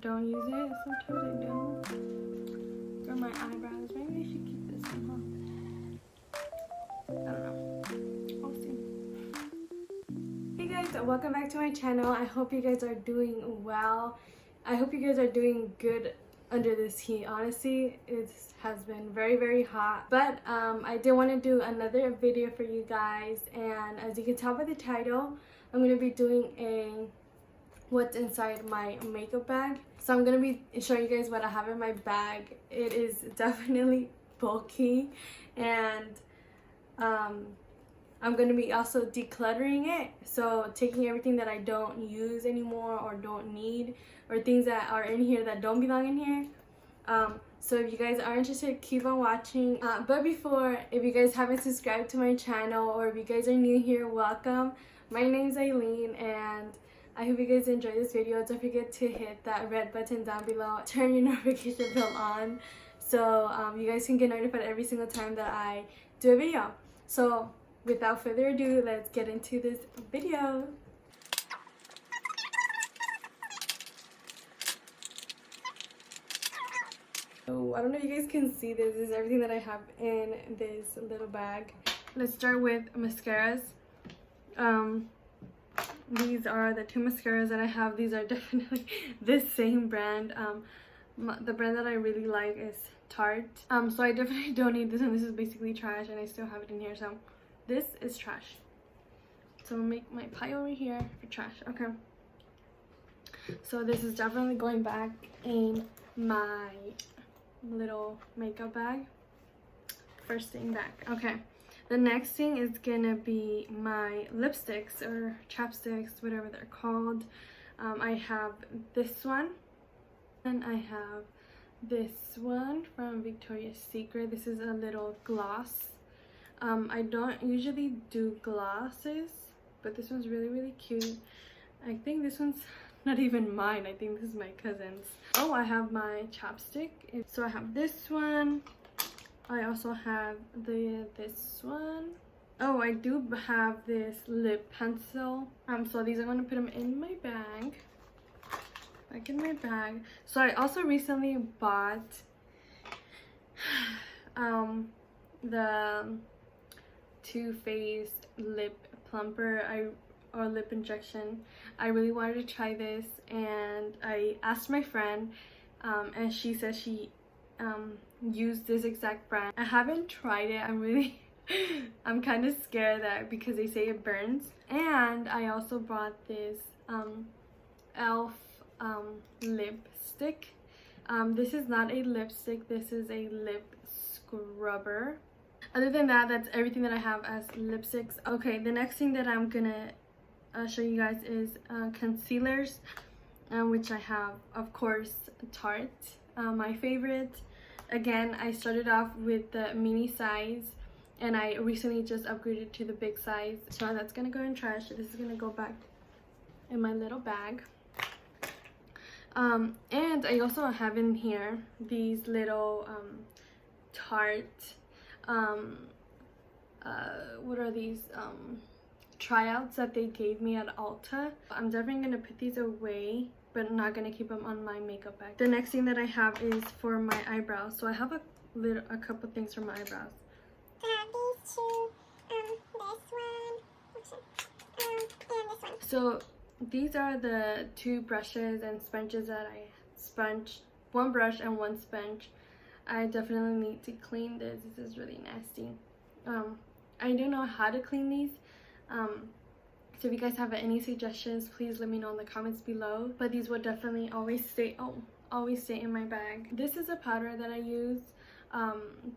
Don't use it. Sometimes I don't. For my eyebrows. Maybe I should keep this one, huh? I don't know. I'll see. Hey guys, welcome back to my channel. I hope you guys are doing well. I hope you guys are doing good under this heat. Honestly, it has been very hot. But I did want to do another video for you guys. And as you can tell by the title, I'm going to be doing a what's inside my makeup bag. So I'm gonna be showing you guys what I have in my bag. It is definitely bulky, and I'm gonna be also decluttering it, so taking everything that I don't use anymore or don't need, or things that are in here that don't belong in here. So if you guys are interested, keep on watching. But before, if you guys haven't subscribed to my channel, or if you guys are new here, welcome. My name's Aileen, and I hope you guys enjoy this video. Don't forget to hit that red button down below. Turn your notification bell on so you guys can get notified every single time that I do a video. So without further ado, let's get into this video. So I don't know if you guys can see this. This is everything that I have in this little bag. Let's start with mascaras. These are the two mascaras that I have. These are definitely the same brand. The brand that I really like is Tarte. So I definitely don't need this, and this is basically trash, and I still have it in here. So this is trash. So I'll make my pile over here for trash. Okay. So this is definitely going back in my little makeup bag. First thing back. Okay. The next thing is gonna be my lipsticks or chapsticks, whatever they're called. I have this one, and I have this one from Victoria's Secret. This is a little gloss. I don't usually do glosses, but this one's really cute. I think this one's not even mine. I think this is my cousin's. Oh, I have my chapstick. So I have this one. I also have this one. Oh, I do have this lip pencil. So these, I'm gonna put them in my bag. Back in my bag. So I also recently bought the Too Faced lip plumper or lip injection. I really wanted to try this, and I asked my friend, and she said she use this exact brand. I haven't tried it. I'm kind of scared that because they say it burns. And I also bought this elf lipstick. This is not a lipstick, this is a lip scrubber. Other than that, that's everything that I have as lipsticks. Okay, the next thing that I'm gonna show you guys is concealers, which I have, of course, Tarte, my favorite. Again, I started off with the mini size, and I recently just upgraded to the big size. So that's gonna go in trash. This is gonna go back in my little bag. And I also have in here these little Tarte, what are these, tryouts that they gave me at Ulta. I'm definitely gonna put these away, but not gonna keep them on my makeup bag. The next thing that I have is for my eyebrows. So I have a couple things for my eyebrows. I have these two, this one, and this one. So these are the two brushes and sponges that I sponged. One brush and one sponge. I definitely need to clean this. This is really nasty. I don't know how to clean these. So if you guys have any suggestions, please let me know in the comments below. But these will definitely always stay in my bag. This is a powder that I use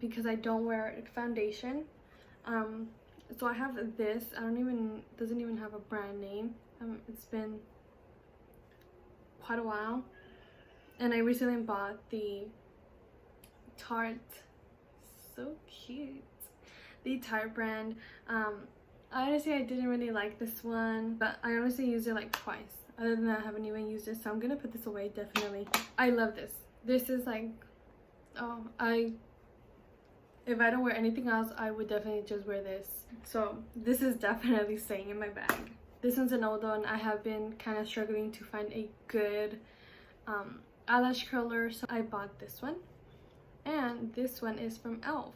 because I don't wear foundation. So I have this. Doesn't even have a brand name. It's been quite a while, and I recently bought the Tarte. So cute. The Tarte brand. Honestly, I didn't really like this one, but I honestly used it like twice. Other than that, I haven't even used it, so I'm gonna put this away, definitely. I love this. This is like, oh, if I don't wear anything else, I would definitely just wear this. So this is definitely staying in my bag. This one's an old one. I have been kind of struggling to find a good eyelash curler, so I bought this one. And this one is from e.l.f.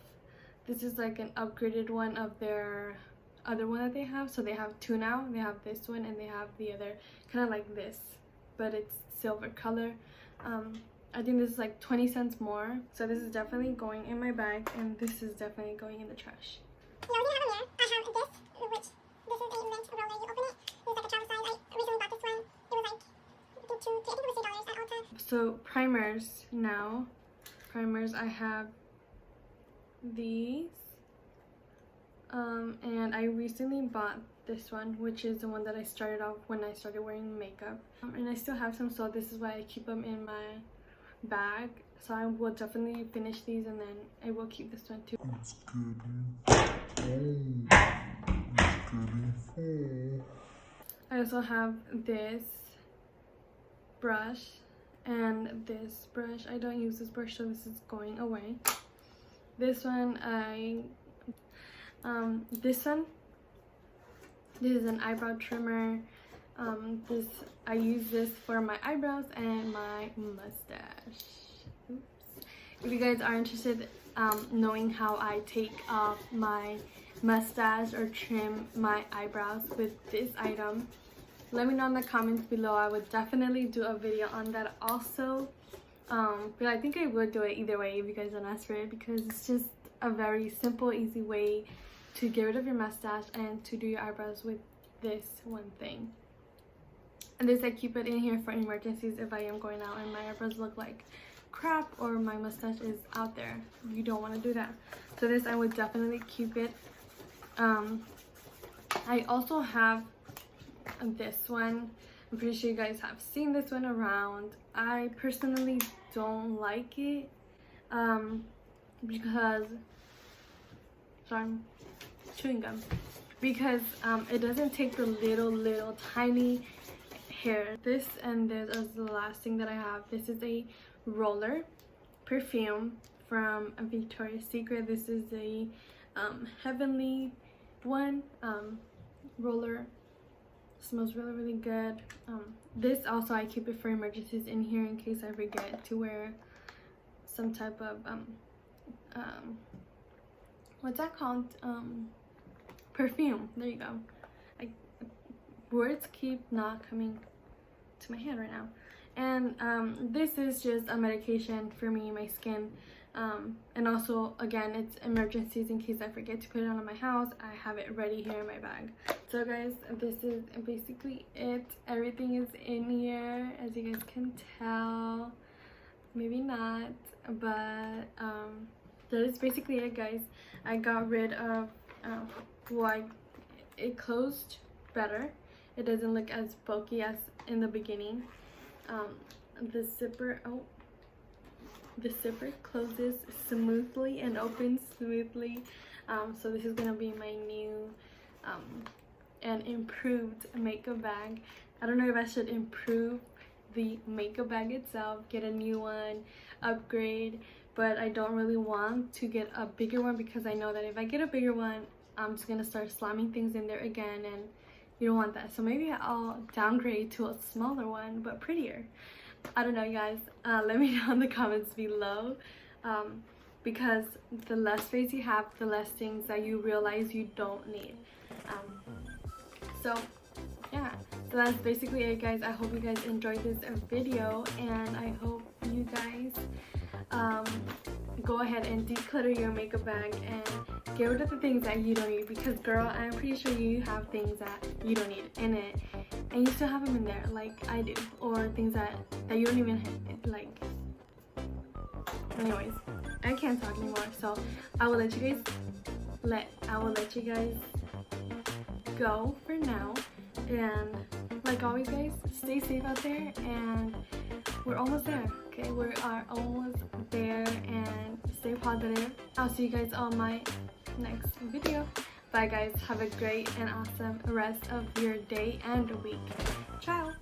This is like an upgraded one of their other one that they have. So they have two now. They have this one and they have the other kind of like this, but it's silver color. I think this is like 20 cents more. So this is definitely going in my bag, and this is definitely going in the trash. The only thing I have in there, I have this, which this is a lint roller. You open it, it's like a travel size. I recently bought this one. It was like I think it was $2 at Ulta. So primers now. Primers, I have these. And I recently bought this one, which is the one that I started off when I started wearing makeup. And I still have some, so this is why I keep them in my bag. So I will definitely finish these, and then I will keep this one too. It's getting full. I also have this brush and this brush. I don't use this brush, so this is going away. This one this is an eyebrow trimmer. I use this for my eyebrows and my mustache. Oops. If you guys are interested knowing how I take off my mustache or trim my eyebrows with this item, let me know in the comments below. I would definitely do a video on that also. But I think I would do it either way if you guys don't ask for it, because it's just a very simple, easy way to get rid of your mustache and to do your eyebrows with this one thing. And this, I keep it in here for emergencies if I am going out and my eyebrows look like crap or my mustache is out there. You don't want to do that. So this, I would definitely keep it. I also have this one. I'm pretty sure you guys have seen this one around. I personally don't like it because, sorry, chewing gum, because it doesn't take the little tiny hair. This and this is the last thing that I have. This is a roller perfume from Victoria's Secret. This is a heavenly one. Roller, smells really good. This also, I keep it for emergencies in here in case I forget to wear some type of what's that called, perfume. There you go. Words keep not coming to my head right now. And this is just a medication for me, my skin, and also, again, it's emergencies in case I forget to put it on in my house. I have it ready here in my bag. So guys, this is basically it. Everything is in here, as you guys can tell. Maybe not, but that is basically it, guys. I got rid of it closed better. It doesn't look as bulky as in the beginning. The zipper closes smoothly and opens smoothly. So this is gonna be my new and improved makeup bag. I don't know if I should improve the makeup bag itself, get a new one, upgrade, but I don't really want to get a bigger one, because I know that if I get a bigger one, I'm just gonna start slamming things in there again, and you don't want that. So maybe I'll downgrade to a smaller one but prettier. I don't know, you guys. Let me know in the comments below, because the less space you have, the less things that you realize you don't need. So yeah, so that's basically it, guys. I hope you guys enjoyed this video, and I hope you guys go ahead and declutter your makeup bag and get rid of the things that you don't need, because girl, I'm pretty sure you have things that you don't need in it and you still have them in there, like I do, or things that you don't even like. Anyways, I can't talk anymore, so I will let you guys go for now. And like always, guys, stay safe out there, and we're almost there. Okay, we are almost there, and stay positive. I'll see you guys on my next video. Bye guys, have a great and awesome rest of your day and week. Ciao.